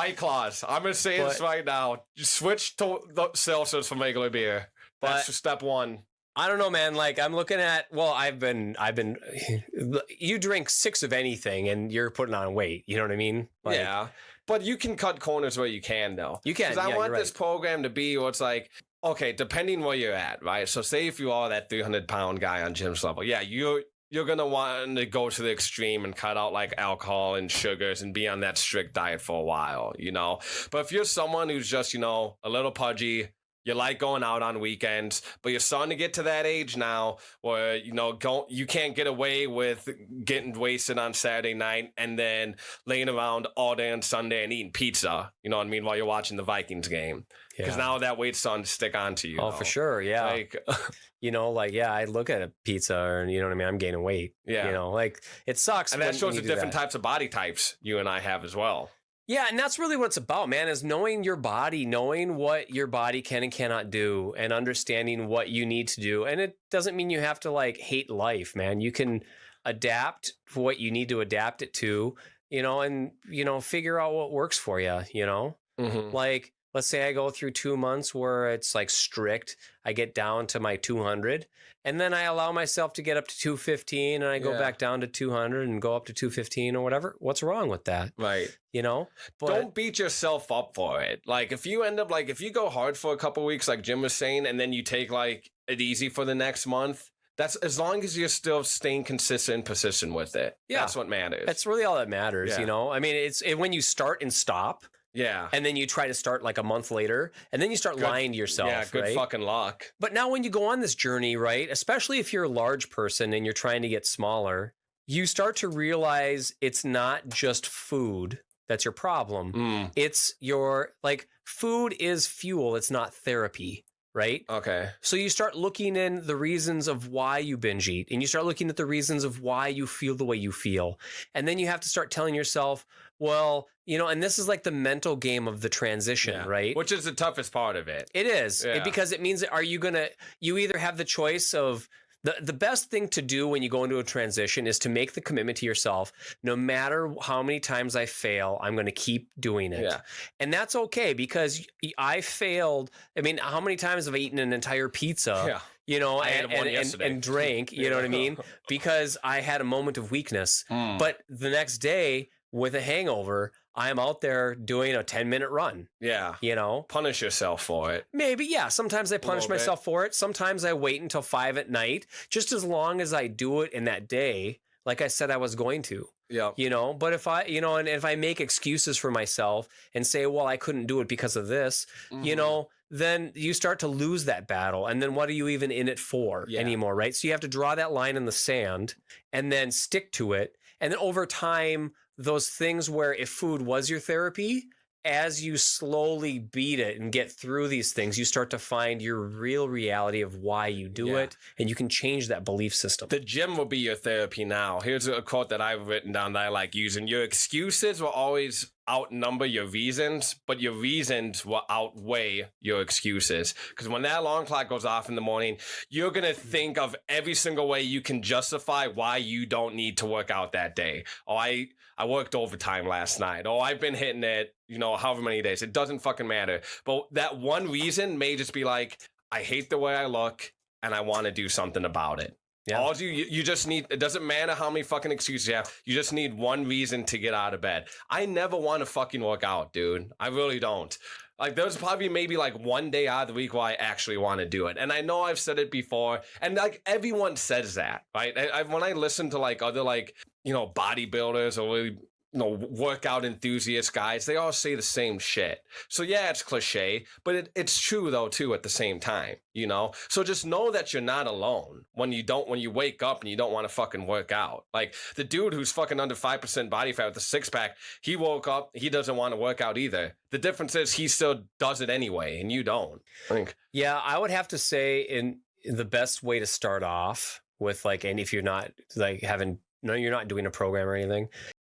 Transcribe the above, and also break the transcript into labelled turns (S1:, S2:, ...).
S1: White Claws. I'm going to say this right now. You switch to the Seltzers from regular beer. That's step one.
S2: I don't know, man. Like I'm looking at, I've been, you drink 6 of anything and you're putting on weight. You know what I mean? Like,
S1: yeah. But you can cut corners where you can, though.
S2: You can.
S1: Because I want this program to be where it's like, okay, depending where you're at, right? So say if you are that 300-pound guy on Jim's level, yeah, you're going to want to go to the extreme and cut out like alcohol and sugars and be on that strict diet for a while, you know? But if you're someone who's just, you know, a little pudgy, you like going out on weekends, but you're starting to get to that age now where, you know, you can't get away with getting wasted on Saturday night and then laying around all day on Sunday and eating pizza, you know what I mean, while you're watching the Vikings game. Because now that weight's starting to stick onto you.
S2: Oh, for sure, yeah.
S1: Like,
S2: you know, like, yeah, I look at a pizza and, you know what I mean, I'm gaining weight. Yeah. You know, like, it sucks.
S1: And that shows the different types of body types you and I have as well.
S2: Yeah, and that's really what it's about, man, is knowing your body, knowing what your body can and cannot do, and understanding what you need to do. And it doesn't mean you have to, like, hate life, man. You can adapt what you need to adapt it to, you know, and, you know, figure out what works for you, you know? Mm-hmm. Like, let's say I go through 2 months where it's, like, strict. I get down to my 200, and then I allow myself to get up to 215, and I go back down to 200 and go up to 215 or whatever. What's wrong with that? Right. You know? But
S1: don't beat yourself up for it. Like, if you end up, like, if you go hard for a couple of weeks, like Jim was saying, and then you take, like, it easy for the next month, that's as long as you're still staying consistent and persistent with it. Yeah. That's what matters.
S2: That's really all that matters, you know? I mean, it's when you start and stop.
S1: Yeah.
S2: And then you try to start like a month later, and then you start lying to yourself.
S1: Yeah, good fucking luck.
S2: But now when you go on this journey, right, especially if you're a large person and you're trying to get smaller, you start to realize it's not just food that's your problem. It's your, like, food is fuel. It's not therapy. Right?
S1: Okay.
S2: So you start looking in the reasons of why you binge eat, and you start looking at the reasons of why you feel the way you feel. And then you have to start telling yourself, well, you know, and this is like the mental game of the transition, right?
S1: Which is the toughest part of it.
S2: It is. Because it means, you either have the choice of, the best thing to do when you go into a transition is to make the commitment to yourself. No matter how many times I fail, I'm going to keep doing it. Yeah. And that's okay, because I failed. I mean, how many times have I eaten an entire pizza? Yeah. You know, and drank, you know what I mean? Because I had a moment of weakness. But the next day, with a hangover, I'm out there doing a 10-minute run.
S1: Yeah.
S2: You know?
S1: Punish yourself for it.
S2: Maybe, yeah. Sometimes I punish myself for it. Sometimes I wait until 5 at night, just as long as I do it in that day, like I said I was going to.
S1: Yeah.
S2: You know, but if I, you know, and if I make excuses for myself and say, well, I couldn't do it because of this, you know, then you start to lose that battle. And then what are you even in it for anymore, right? So you have to draw that line in the sand and then stick to it. And then over time, those things where if food was your therapy, as you slowly beat it and get through these things, you start to find your real reality of why you do it, and you can change that belief system.
S1: The gym will be your therapy now. Here's a quote that I've written down that I like using. Your excuses will always outnumber your reasons, but your reasons will outweigh your excuses. Because when that alarm clock goes off in the morning, you're going to think of every single way you can justify why you don't need to work out that day. Oh, I worked overtime last night. Oh, I've been hitting it, you know, however many days. It doesn't fucking matter. But that one reason may just be like, I hate the way I look and I want to do something about it. Yeah. All you just need, it doesn't matter how many fucking excuses you have. You just need one reason to get out of bed. I never want to fucking work out, dude. I really don't. Like, there's probably maybe like one day out of the week where I actually want to do it. And I know I've said it before, and like everyone says that, right? When I listen to like other, like, you know, bodybuilders or really, you know, workout enthusiast guys, they all say the same shit. So yeah, it's cliche, but it's true though too at the same time, you know? So just know that you're not alone when you wake up and you don't want to fucking work out. Like the dude who's fucking under 5% body fat with a 6-pack, he woke up, he doesn't want to work out either. The difference is he still does it anyway and you don't.
S2: Yeah, I would have to say in the best way to start off with, like, and if you're not like you're not doing a program or anything,